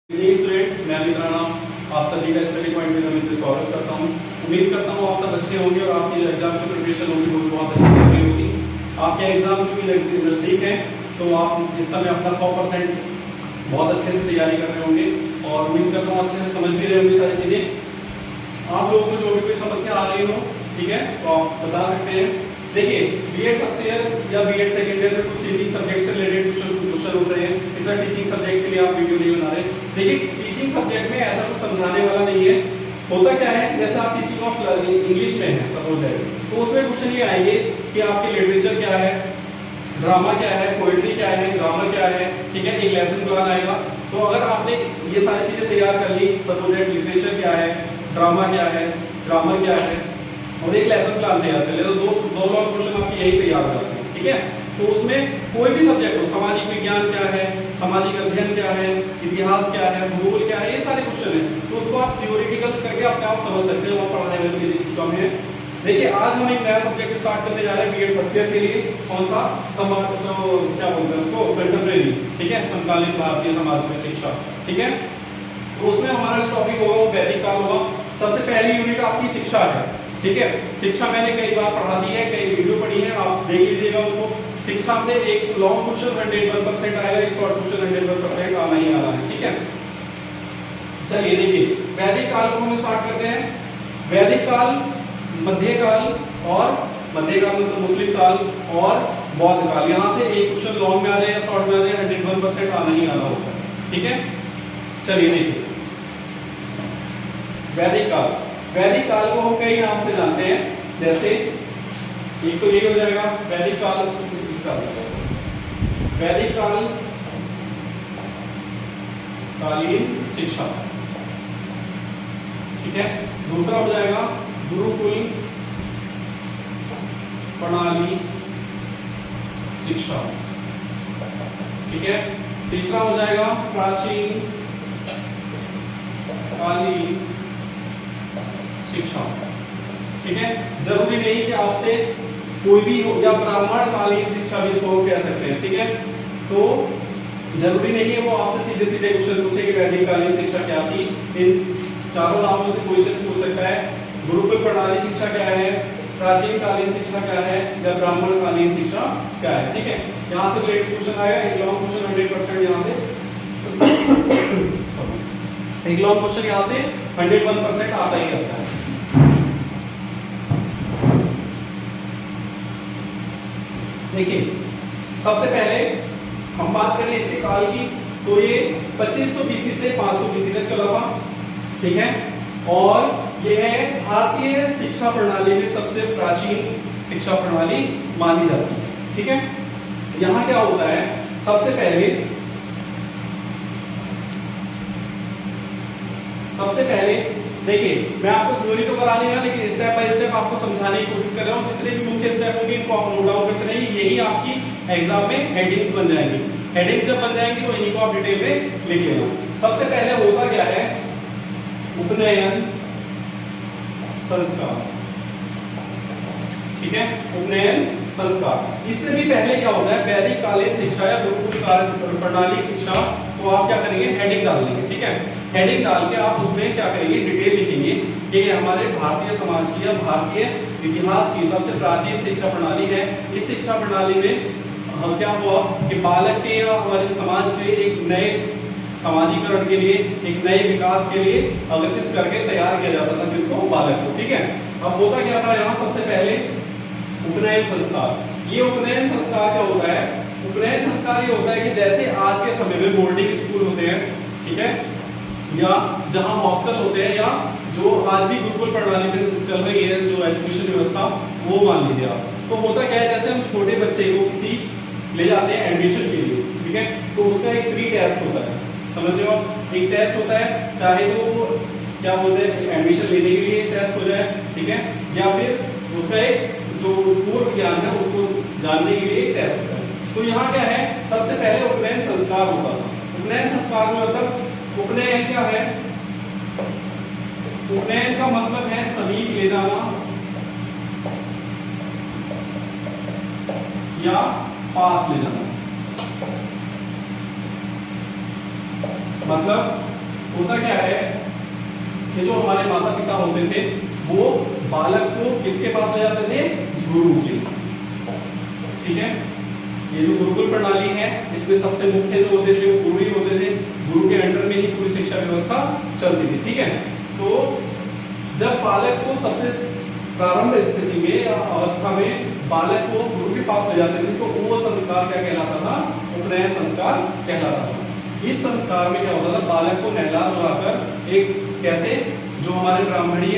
Student, मैं मेरा नाम आप सभी का स्टडी पॉइंट में स्वागत करता हूँ। उम्मीद करता हूँ आप सब अच्छे होंगे और आपकी जो एग्जाम की प्रिपरेशन होगी वो बहुत अच्छी चल रही होगी। आपके एग्जाम जो भी नज़दीक है तो आप इस समय अपना 100% बहुत अच्छे से तैयारी कर रहे होंगे और उम्मीद करता हूँ अच्छे से समझ भी रहे होंगे सारी चीज़ें। आप लोगों को जो भी कोई समस्या आ रही हो, ठीक है, तो आप बता सकते हैं। देखिए, बीएड फर्स्ट ईयर या बीएड सेकंड ईयर में कुछ टीचिंग सब्जेक्ट से रिलेटेड क्वेश्चन होते हैं। इस तरह टीचिंग सब्जेक्ट के लिए आप वीडियो नहीं बना रहे। देखिए, टीचिंग सब्जेक्ट में ऐसा कुछ समझाने वाला नहीं है। होता क्या है, जैसे आप टीचिंग ऑफ इंग्लिश में है सपोज दैट, तो उसमें क्वेश्चन ये आएंगे कि आपके लिटरेचर क्या है, ड्रामा क्या है, पोएट्री क्या है, ग्रामर क्या है, ठीक है, एक लेसन प्लान आएगा। तो अगर आपने ये सारी चीजें तैयार कर ली, सपोज दैट लिटरेचर क्या है, ड्रामा क्या है, ग्रामर क्या है और एक लेसन प्लान तैयार कर ले, तो दो लॉन्ग क्वेश्चन आपके यही तैयार हो जाते हैं, ठीक है। तो उसमें कोई भी सब्जेक्ट हो, सामाजिक विज्ञान क्या है, सामाजिक अध्ययन क्या है, इतिहास क्या है, भूगोल क्या है, ये सारे क्वेश्चन हैं। तो उसको आप थियोरेटिकल करके अपने आप समझ सकते हो, वहाँ पढ़ाने वाली चीजें कुछ कम है। देखिए, आज हम एक नया सब्जेक्ट स्टार्ट करने जा रहे हैं बीएड फर्स्ट ईयर के लिए। कौन सा? क्या बोलते हैं उसको, कंटेम्परेरी, ठीक है, समकालीन भारतीय समाज में शिक्षा, ठीक है। तो उसमें हमारा टॉपिक होगा वो वैदिक काल होगा। सबसे पहली यूनिट आपकी शिक्षा है, ठीक है। शिक्षा मैंने कई बार पढ़ा दी है, कई वीडियो पढ़ी है, आप देख लीजिएगा उनको। शिक्षा में एक लॉन्ग क्वेश्चन 101% आएगा, एक शॉर्ट क्वेश्चन 101% आना ही आना है, ठीक है। चलिए देखिए, वैदिक काल को हम स्टार्ट करते हैं। वैदिक काल, मध्यकाल और मध्यकाल मतलब मुस्लिम काल और बौद्ध काल। यहाँ से एक क्वेश्चन लॉन्ग में आ जाए या शॉर्ट में आ जाए, 101% आना ही आना होगा, ठीक है। चलिए देखिए, वैदिक काल। वैदिक काल को हम कई नाम से जानते हैं, जैसे एक तो ये हो जाएगा वैदिक काल, वैदिक काल कालीन शिक्षा, ठीक है। दूसरा हो जाएगा गुरुकुल प्रणाली शिक्षा, ठीक है। तीसरा हो जाएगा प्राचीन कालीन शिक्षा, ठीक है। जरूरी नहीं कि आपसे कोई भी हो, या ब्राह्मण कालीन शिक्षा भी इसको कह सकते हैं, ठीक है। तो जरूरी नहीं है वो आपसे सीधे सीधे क्वेश्चन पूछे कि वैदिक कालीन शिक्षा क्या थी। इन चारों नामों से क्वेश्चन पूछ सकता है। गुरुकुल प्रणाली शिक्षा क्या है, प्राचीन कालीन शिक्षा क्या है, या ब्राह्मण कालीन शिक्षा क्या है, ठीक है। यहाँ से रिलेटेड क्वेश्चन आएगा, एक लॉन्ग क्वेश्चन 100% यहाँ से एक लॉन्ग क्वेश्चन यहाँ से 101% आता ही रहता है। देखिए, सबसे पहले हम बात करें इसके काल की, तो ये 2500 बीसी से 500 बीसी तक चला था, ठीक है। और ये है भारतीय शिक्षा प्रणाली में सबसे प्राचीन शिक्षा प्रणाली मानी जाती है, ठीक है। यहाँ क्या होता है, सबसे पहले देखिए, मैं आपको थ्योरी तो करा नहीं रहा, लेकिन स्टेप बाय स्टेप आपको समझाने की कोशिश कर रहा हूँ। जितने भी मुख्य स्टेप होंगे इनको आप नोट डाउन करते रहिए, यही आपकी एग्जाम में हेडिंग्स बन जाएंगी। हेडिंग्स जब बन जाएंगी तो इन्हीं को आप डिटेल में लिख लेना। सबसे पहले होता क्या है, उपनयन संस्कार, ठीक है, उपनयन संस्कार। इससे भी पहले क्या होता है, वैदिक कालीन शिक्षा या गुरुकुल प्रणाली शिक्षा को आप क्या करेंगे, हेडिंग डाल देंगे, ठीक है। हेडिंग डाल के आप उसमें क्या करेंगे, डिटेल लिखेंगे कि हमारे भारतीय समाज की या भारतीय इतिहास की सबसे प्राचीन शिक्षा प्रणाली है। इस शिक्षा प्रणाली में हम क्या हुआ कि बालक के या हमारे समाज के एक नए समाजीकरण के लिए, एक नए विकास के लिए अग्रसित करके तैयार किया जाता था किसको, बालक को, ठीक है। अब होता क्या था यहाँ, सबसे पहले उपनयन संस्कार। ये उपनयन संस्कार क्या होता है, उपनयन संस्कार ये होता है कि जैसे आज के समय में बोर्डिंग स्कूल होते हैं, ठीक है, या जहां हॉस्टल होते हैं, या जो आज भी गुरुकुल प्रणाली में चल रही है जो एजुकेशन व्यवस्था, वो मान लीजिए आप। तो होता क्या है, जैसे हम छोटे बच्चे को किसी ले जाते हैं एडमिशन के लिए, ठीक है, तो उसका एक प्री टेस्ट होता है, समझ रहे हो, एक टेस्ट होता है, चाहे तो क्या बोलते हैं एडमिशन लेने के लिए टेस्ट हो जाए, ठीक है, या फिर उसका एक जो पूर्व ज्ञान है उसको जानने के लिए एक टेस्ट होता है। तो यहाँ क्या है, सबसे पहले उपनयन संस्कार होता था। उपनयन संस्कार में मतलब, उपनयन क्या है, उपनयन का मतलब है समीप ले जाना या पास ले जाना। मतलब होता क्या है कि जो हमारे माता पिता होते थे वो बालक को किसके पास ले जाते थे? गुरु के। ठीक है, ये जो गुरुकुल प्रणाली है इसमें सबसे मुख्य जो होते थे वो गुरु ही होते थे। गुरु के अंडर में ही पूरी शिक्षा व्यवस्था चलती थी। ठीक है, तो जब बालक को सबसे प्रारंभ स्थिति में या अवस्था में बालक को गुरु के पास ले जाते थे तो वो संस्कार क्या कहलाता था? उपनयन संस्कार कहलाता था। इस संस्कार में क्या होता था? बालक को नहला धुलाकर एक कैसे जो हमारे ब्राह्मणीय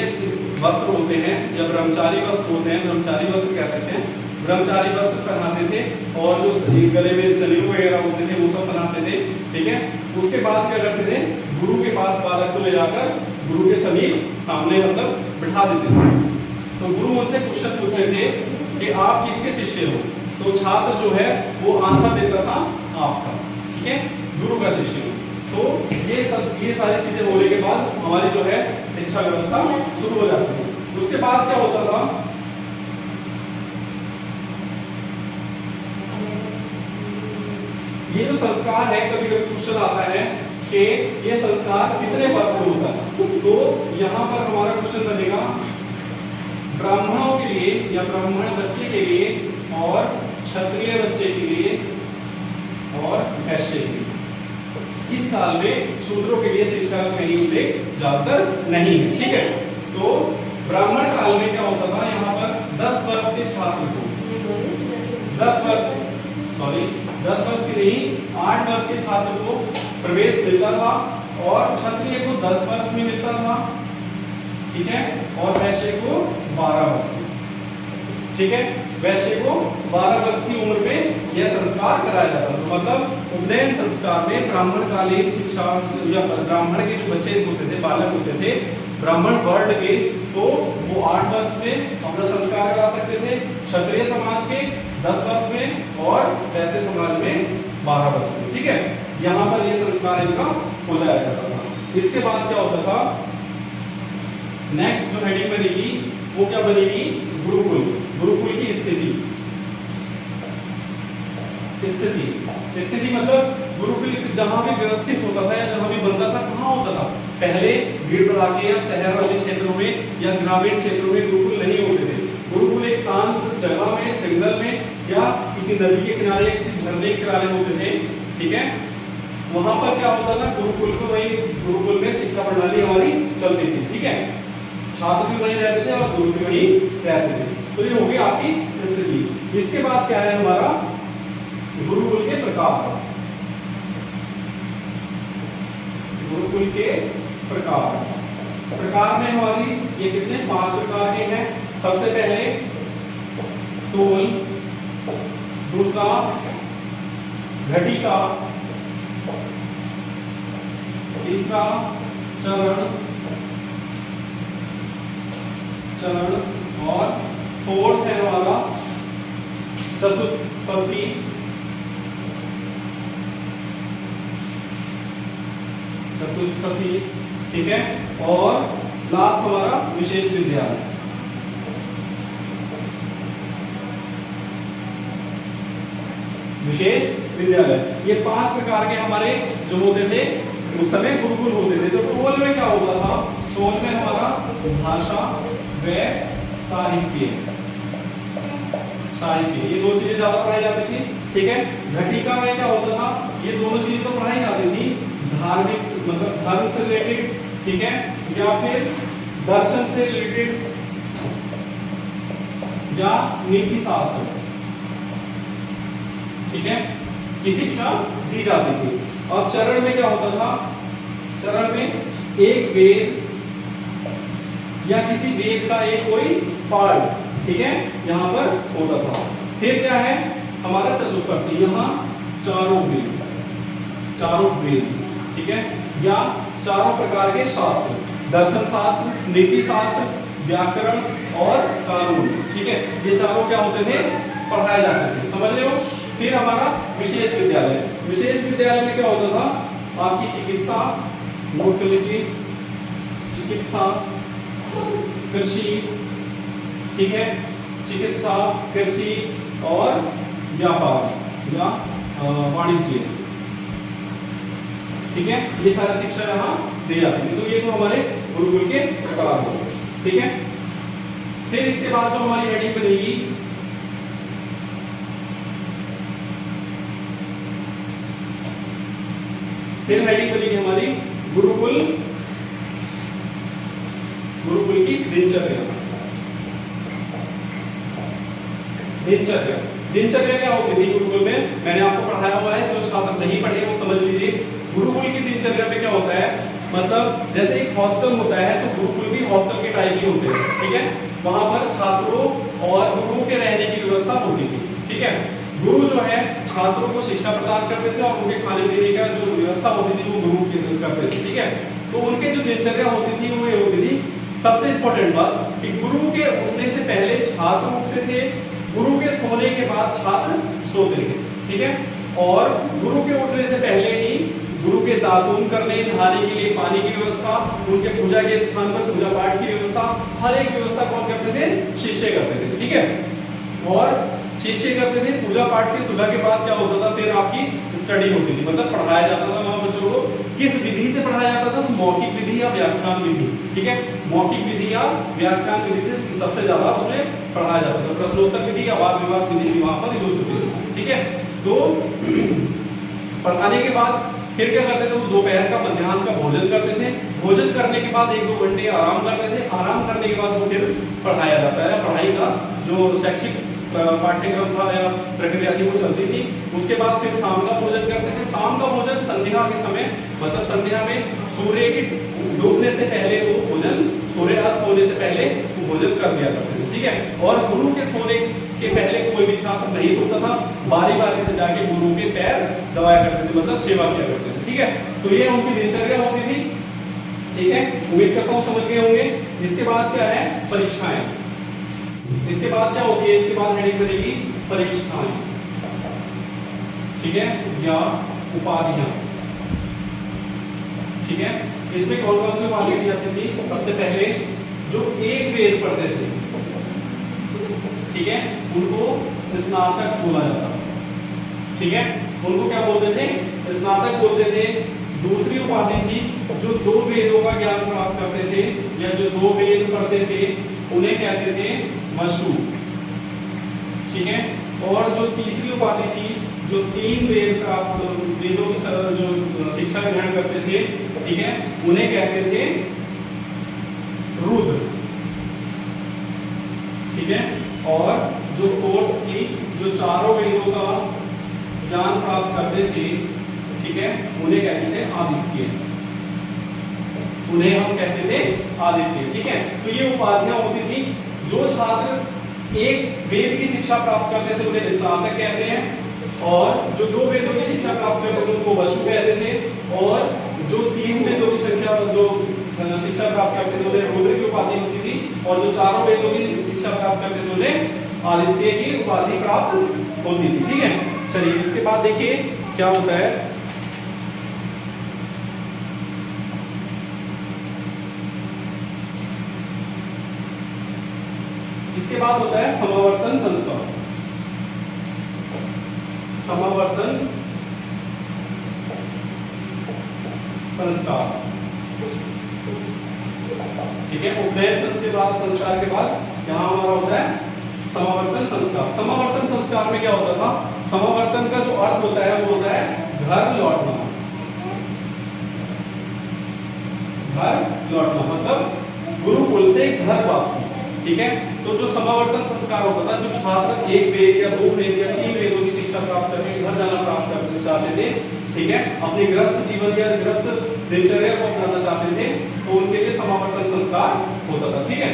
वस्त्र होते हैं या ब्रह्मचारी वस्त्र होते हैं, ब्रह्मचारी वस्त्र कह सकते हैं, ब्रह्मचारी वस्त्र पहनाते थे और जो गले में चलियों वगैरह होते थे वो सब पहनाते थे। ठीक है, उसके बाद क्या करते थे? गुरु के पास बालक को ले जाकर गुरु के समीप सामने मतलब बिठा देते थे। तो गुरु उनसे क्वेश्चन पूछते थे कि आप किसके शिष्य हो? तो छात्र जो है वो आंसर देता था आपका। ठीक है, गुरु का शिष्य हो। तो ये सारी चीजें होने के बाद हमारी जो है शिक्षा व्यवस्था शुरू हो जाती है। उसके बाद क्या होता था? ये जो संस्कार है, कभी कभी क्वेश्चन आता है कि ये संस्कार कितने वर्ष में होता है? तो यहाँ पर हमारा क्वेश्चन बनेगा ब्राह्मणों के लिए या ब्राह्मण बच्चे के लिए और क्षत्रिय बच्चे के लिए और वैश्य के लिए। इस काल में शूद्रों के लिए शिक्षा का कहीं उल्लेख ज्यादातर नहीं है। ठीक है, तो ब्राह्मण काल में क्या होता था? यहाँ पर 10 वर्ष के छात्र को 10 वर्ष के नहीं 8 वर्ष के छात्र को प्रवेश मिलता था और क्षत्रिय को 10 वर्ष में मिलता था। ठीक है, और वैश्य को 12 वर्ष में। ठीक है, वैश्य को 12 वर्ष की उम्र में यह संस्कार कराया जाता था। मतलब उपनयन संस्कार में ब्राह्मण कालीन शिक्षा या ब्राह्मण के जो बच्चे होते थे, बालक होते थे ब्राह्मण वर्ण के, तो वो 8 वर्ष में अपना संस्कार करा सकते थे। क्षत्रिय समाज के 10 वर्ष में और वैश्य समाज में 12 वर्ष में। ठीक है, यहाँ पर यह संस्कार इनका हो जाया करता था। इसके बाद क्या होता था? नेक्स्ट जो हेडिंग बनेगी वो क्या बनेगी? गुरुकुल। गुरुकुल की स्थिति मतलब गुरुकुल जहां भी व्यवस्थित होता था या जहां भी बनता था, कहां होता था? पहले भीड़ भड़ाके या शहर वाले क्षेत्रों में या ग्रामीण क्षेत्रों में गुरुकुल नहीं होते थे। गुरुकुल एक शांत जगह में, जंगल में या किसी नदी के किनारे या किसी झरने के किनारे होते थे। ठीक है, वहां पर क्या होता था? गुरुकुल में शिक्षा प्रणाली हमारी चलती थी। ठीक है, छात्र भी वहीं रहते थे और गुरु भी वहीं रहते थे। तो ये होगी आपकी स्थिति। इसके बाद क्या है हमारा? गुरुकुल के प्रकार। गुरुकुल के प्रकार में हमारी ये कितने 5 प्रकार के हैं। सबसे पहले तोल, दूसरा घटिका, तीसरा चरण और फोर्थ है हमारा चतुष्पदी। ठीक है, और लास्ट हमारा विशेष विद्यालय। ये 5 प्रकार के हमारे जो होते थे उस समय गुरुकुल होते थे। तो टोल में क्या होता था? टोल में हमारा भाषा व साहित्य, ये 2 चीजें ज्यादा पढ़ाई जाती थी। ठीक है, घटिका में क्या होता था? ये दोनों चीजें तो पढ़ाई जाती थी, धार्मिक मतलब धर्म से रिलेटेड, ठीक है, या फिर दर्शन से रिलेटेड या नीति शास्त्र। ठीक है, की शिक्षा दी जाती थी। अब चरण में क्या होता था? चरण में एक वेद या किसी वेद का एक कोई पाठ, ठीक है, यहाँ पर होता था। फिर क्या है हमारा चतुष्पदी, यहाँ चारों वेद, ठीक है, या चारों प्रकार के शास्त्र, दर्शन शास्त्र, नीति शास्त्र, व्याकरण और कानून। ठीक है, ये चारों क्या होते थे? पढ़ाए जाते थे। समझ रहे हो? फिर हमारा विशेष विद्यालय में क्या होता था? आपकी चिकित्सा, नोट कर लीजिए, चिकित्सा, कृषि, ठीक है, चिकित्सा, कृषि और व्यापार या वाणिज्य। ठीक है, ये सारा शिक्षा यहाँ दी जाती थी। तो ये तो हमारे गुरुकुल के प्रकार हो गए, ठीक है। फिर इसके बाद जो हमारी हेडिंग बनेगी, फिर हेडिंग बनेगी हमारी गुरुकुल की दिनचर्या। दिनचर्या क्या होती थी गुरुकुल में, मैंने आपको पढ़ाया हुआ है, जो छात्र नहीं पढ़े वो समझ लीजिए। गुरुकुल की दिनचर्या में क्या होता है, मतलब जैसे एक हॉस्टल होता है तो गुरुकुल भी हॉस्टल के टाइप ही होते हैं, ठीक है। वहां पर छात्रों और गुरुओं के रहने की व्यवस्था होती थी, ठीक है। गुरु जो है छात्रों को शिक्षा प्रदान करते थे और उनके खाने पीने का जो व्यवस्था होती थी वो गुरु करते थे, ठीक है। तो उनके जो दिनचर्या होती थी वो ये होती थी, सबसे इंपॉर्टेंट बात कि गुरु के उठने से पहले छात्र उठते थे, गुरु के सोने के बाद छात्र सोते थे, ठीक है। और गुरु के उठने से पहले ही गुरु के दातून करने, नहाने के लिए पानी की व्यवस्था, उनके पूजा के स्थान पर पूजा पाठ की व्यवस्था, हर एक व्यवस्था कौन करते थे, शिष्य करते थे, ठीक है। और शिष्य करते थे। पूजा पाठ की सुबह के बाद क्या होता था, फिर आपकी स्टडी होती थी, मतलब पढ़ाया जाता था वहां बच्चों को। किस विधि से पढ़ाया जाता था, तो मौखिक विधि या व्याख्यान विधि, ठीक है। मौखिक विधि या व्याख्यान विधि से सबसे ज्यादा उसमें पढ़ाया जाता था। प्रश्नोत्तर विधि या वाद विवाद विधि भी वहां पर यूज होती थी, ठीक है। तो पढ़ाने के बाद फिर क्या करते थे, वो दोपहर का मध्याह्न का भोजन करते थे। भोजन करने के बाद 1-2 घंटे आराम करते थे। आराम करने के बाद वो फिर पढ़ाया जाता है। पढ़ाई का जो शैक्षिक पाठ्यक्रम था या प्रक्रिया थी वो चलती थी। उसके बाद फिर शाम का भोजन करते थे। शाम का भोजन संध्या के समय, मतलब संध्या में सूर्य के डूबने से पहले वो भोजन, सूर्य अस्त होने से पहले वो भोजन कर दिया करते थे, ठीक है। और गुरु के सोने के पहले कोई भी छात्र नहीं सोता था, बारी बारी से जाके गुरु के पैर दबाया करते थे, मतलब सेवा किया करते थे, ठीक है। तो ये उनकी दिनचर्या होती थी, ठीक है। उम्मीद करता हूँ समझ गए होंगे। इसके बाद क्या है, परीक्षाएं। इसके बाद क्या होती है, इसके बाद हेडिंग बनेगी परीक्षाएं, ठीक है, या उपाधियां, ठीक है। इसमें कौन कौन सी उपाधि दी जाती थी, सबसे पहले जो एक वेद पढ़ते थे, ठीक है, उनको स्नातक बोला जाता, ठीक है। उनको क्या बोलते थे, स्नातक बोलते थे। दूसरी उपाधि थी जो 2 वेदों का ज्ञान प्राप्त करते थे या जो 2 वेद पढ़ते थे उन्हें कहते थे मशु, ठीक है। और जो तीसरी उपाधि थी जो 3 वेद प्राप्त, वेदों की जो शिक्षा ग्रहण करते थे, ठीक है, उन्हें कहते थे रुद्र, ठीक है। और जो 4th थी, जो 4 वेदों का ज्ञान प्राप्त करते थे, ठीक है, उन्हें कहते थे आदित्य, उन्हें हम कहते थे आदित्य, ठीक है। तो ये उपाधियां होती थी। जो छात्र एक वेद की शिक्षा प्राप्त करते थे उन्हें स्नातक कहते हैं, और जो 2 वेदों की शिक्षा प्राप्त करते थे उनको वसु कहते थे, और जो 3 वेदों की संख्या जो शिक्षा प्राप्त करते थे उन्हें रुद्र की उपाधि होती थी, और जो 4 वेदों की शिक्षा प्राप्त करते थे उन्हें आदित्य की उपाधि प्राप्त होती थी, ठीक है। चलिए इसके बाद देखिए क्या होता है। इसके बाद होता है समावर्तन संस्कार। समावर्तन संस्कार, ठीक है। उपनयन संस्कार के बाद यहाँ हमारा होता है समावर्तन संस्कार। समावर्तन संस्कार में क्या होता था, समावर्तन का जो अर्थ होता है वो होता है घर लौटना। घर लौटना मतलब गुरुकुल से घर वापसी, ठीक है। तो जो समावर्तन संस्कार होता था, जो छात्र 1 वेद या 2 वेद या 3 वेदों की शिक्षा प्राप्त करके घर जाना प्राप्त करना चाहते थे, ठीक है, अपने गृहस्थ जीवन या गृहस्थ दिनचर्या को अपनाना चाहते थे, तो उनके लिए समावर्तन संस्कार होता था, ठीक है।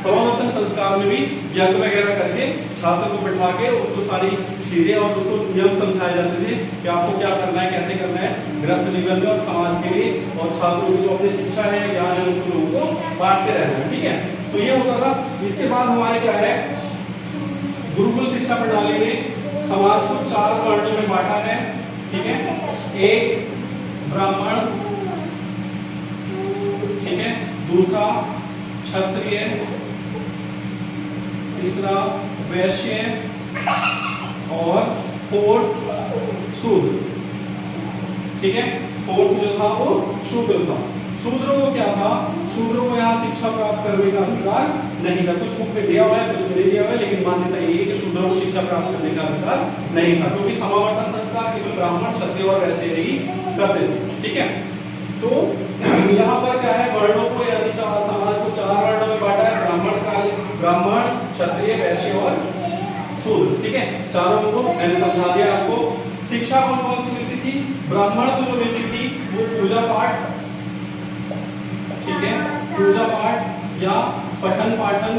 समावर्तन संस्कार में भी यज्ञ वगैरह करके छात्र को बिठा के उसको सारी चीजें और उसको नियम समझाए जाते थे कि आपको क्या करना है, कैसे करना है गृहस्थ जीवन में और समाज के लिए, और छात्रों की जो अपनी शिक्षा है, ज्ञान है, उनको लोगों को बांटते रहना है, ठीक है। तो ये होता था। इसके बाद हमारे क्या है, गुरुकुल शिक्षा प्रणाली में समाज को 4 वर्णों में बांटा है, ठीक है। एक ब्राह्मण, ठीक है, दूसरा क्षत्रिय, तीसरा वैश्य, और 4th शूद्र, ठीक है। 4th जो था वो शूद्र था। शूद्रों को क्या था, शूद्रों को यहाँ शिक्षा प्राप्त करने का अधिकार नहीं था। कुछ बुक में दिया हुआ है, कुछ में नहीं दिया हुआ है, लेकिन मान्यता ये है कि शूद्रों को शिक्षा प्राप्त करने का अधिकार नहीं था, क्योंकि समावर्तन संस्कार केवल ब्राह्मण, क्षत्रिय और वैश्य ही करते थे। ठीक है, तो यहाँ पर क्या है, वर्णों को यानी समाज को 4 वर्णों में बांटा है, ब्राह्मण, क्षत्रिय, वैश्य और शूद्र। ठीक है, चारों को मैंने समझा दिया आपको। शिक्षा कौन कौन सी मिलती थी, ब्राह्मण को जो मिलती थी वो पूजा पाठ, ठीक है, पूजा पाठ या पठन पाठन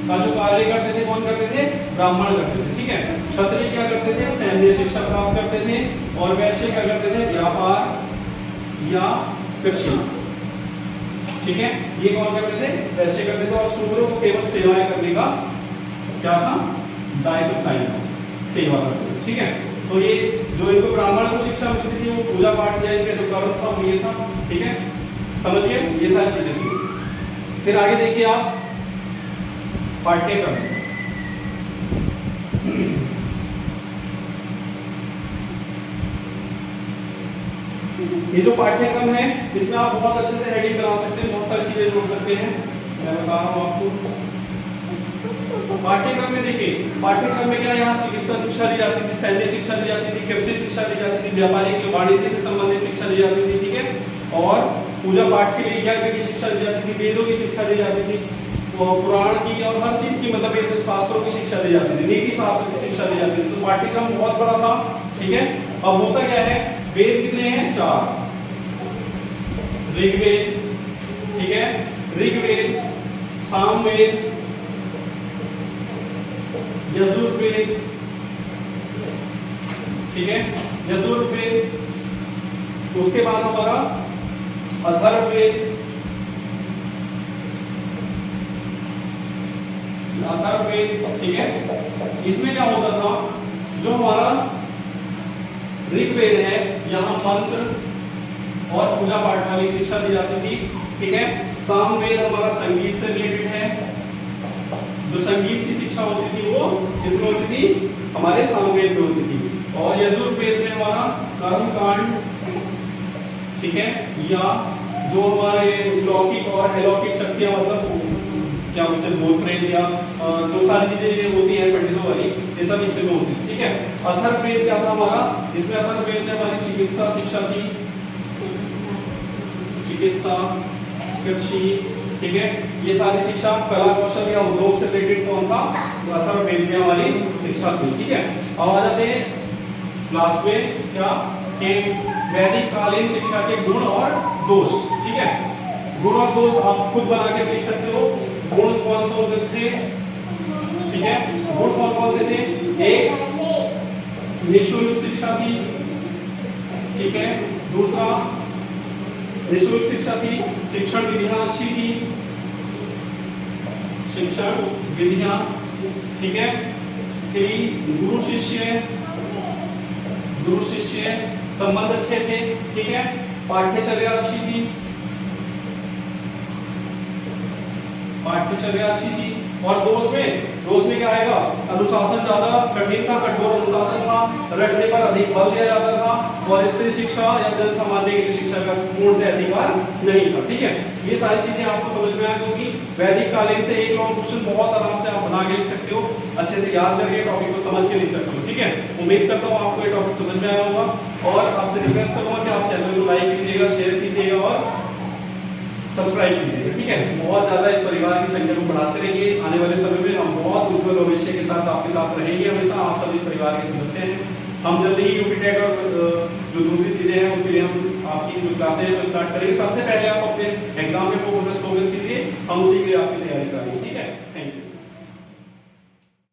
का जो कार्य करते थे, कौन करते थे, ब्राह्मण करते थे। ठीक है, क्षत्रिय क्या करते थे, सैन्य शिक्षा प्राप्त करते थे, और वैश्य क्या करते थे, व्यापार या कृषि। ठीक है, ये कौन करते थे, वैश्य करते थे, और शूद्रों को केवल सेवाएं करने का क्या था, दायित्व था, सेवा करते थे। ठीक है, तो ये जो इनको ब्राह्मण को शिक्षा मिलती थी वो पूजा पाठ या इनका जो कर्म था वो ये था। ठीक है, समझिए ये सारी चीजें थी। फिर आगे देखिए आप पाठ्यक्रम। ये जो पाठ्यक्रम है इसमें आप बहुत अच्छे से हेडिंग बना सकते हैं, बहुत सारी चीजें जोड़ सकते हैं। मैं बता रहा हूँ आपको। पाठ्यक्रम में देखिए, पाठ्यक्रम में क्या, यहाँ चिकित्सा शिक्षा दी जाती थी, सैन्य शिक्षा दी जाती थी, कृषि शिक्षा दी जाती थी, व्यापारिक वाणिज्य से संबंधित शिक्षा दी जाती थी। ठीक है, और पूजा पाठ के लिए यज्ञ की शिक्षा दी जाती थी, वेदों की शिक्षा दी जाती थी, पुराण की और हर चीज की, मतलब शास्त्रों की शिक्षा दी जाती थी, नीति शास्त्र की शिक्षा दी जाती थी। तो पाठ्यक्रम बहुत बड़ा था। ठीक है, अब होता क्या है, वेद कितने हैं, 4, ऋग्वेद, ठीक है, ऋग्वेद, सामवेद, यजुर्वेद, ठीक है, यजुर्वेद, उसके बाद हमारा अथर्ववेद, ठीक है। इसमें क्या होता था, जो हमारा ऋग्वेद है यहाँ मंत्र और पूजा पाठ वाली शिक्षा दी जाती थी। ठीक है, सामवेद हमारा संगीत से रिलेटेड है, जो संगीत की शिक्षा होती थी वो किसमें होती थी, हमारे सामवेद में होती थी। और यजुर्वेद में हमारा कर्म कांड, ठीक है, या जो हमारे लौकिक और अलौकिक शक्तियां, मतलब क्या बोलते हैं, भूत प्रेत या जो सारी चीजें होती हैं पंडितों वाली, ये सब इसमें होती है। ठीक है, अथर्ववेद क्या था हमारा, इसमें अथर्ववेद में हमारी चिकित्सा शिक्षा थी, चिकित्सा, कृषि, ठीक है, ये सारी शिक्षा, कला कौशल या उद्योग से रिलेटेड कौन था, अथर्ववेद में हमारी शिक्षा थी। ठीक है, अब आ जाते हैं क्लास में क्या कि वैदिक कालीन शिक्षा के गुण और दोष। ठीक है, गुण और दोष आप खुद बना के लिख सकते हो। गुण कौन कौन से थे, ठीक है, गुण कौन कौन से थे, एक निःशुल्क शिक्षा थी, ठीक है, दूसरा निःशुल्क शिक्षा थी, शिक्षण विधियां अच्छी थी, शिक्षण विधियां, ठीक है, गुरु शिष्य संबंध अच्छे थे, ठीक है, पाठ्यचर्या अच्छी थी, पाठ्यचर्या अच्छी थी। और दोष में क्या आएगा, अनुशासन ज्यादा कठिन था, कठोर अनुशासन था, रटने पर अधिक बल दिया जाता था, और स्त्री शिक्षा या जन सामान्य की शिक्षा का पूर्णतः अधिकार नहीं था। ठीक है, ये सारी चीजें आपको समझ में आ गई। वैदिक कालीन से एक लॉन्ग क्वेश्चन बहुत आराम से आप बना के लिख सकते हो, अच्छे से याद करके टॉपिक को समझ के लिख सकते हो। ठीक है, उम्मीद करता हूँ आपको ये टॉपिक समझ में आया होगा, और आपसे रिक्वेस्ट करूंगा कि आप चैनल को लाइक कीजिएगा, शेयर कीजिएगा और सब्सक्राइब कीजिएगा। ठीक है, बहुत ज्यादा इस परिवार की संख्या को बढ़ाते रहिए। आने वाले समय में हम बहुत उज्जवल भविष्य के साथ आपके साथ रहेंगे हमेशा। आप सब इस परिवार के सदस्य हैं। हम जल्दी ही यूपी टेट और जो दूसरी चीजें हैं उनके लिए हम आपकी जो क्लासें हैं वो स्टार्ट करेंगे। सबसे पहले आप अपने एग्जाम पे फोकस कीजिए, हम उसी के लिए आपकी तैयारी करेंगे। ठीक है, थैंक यू।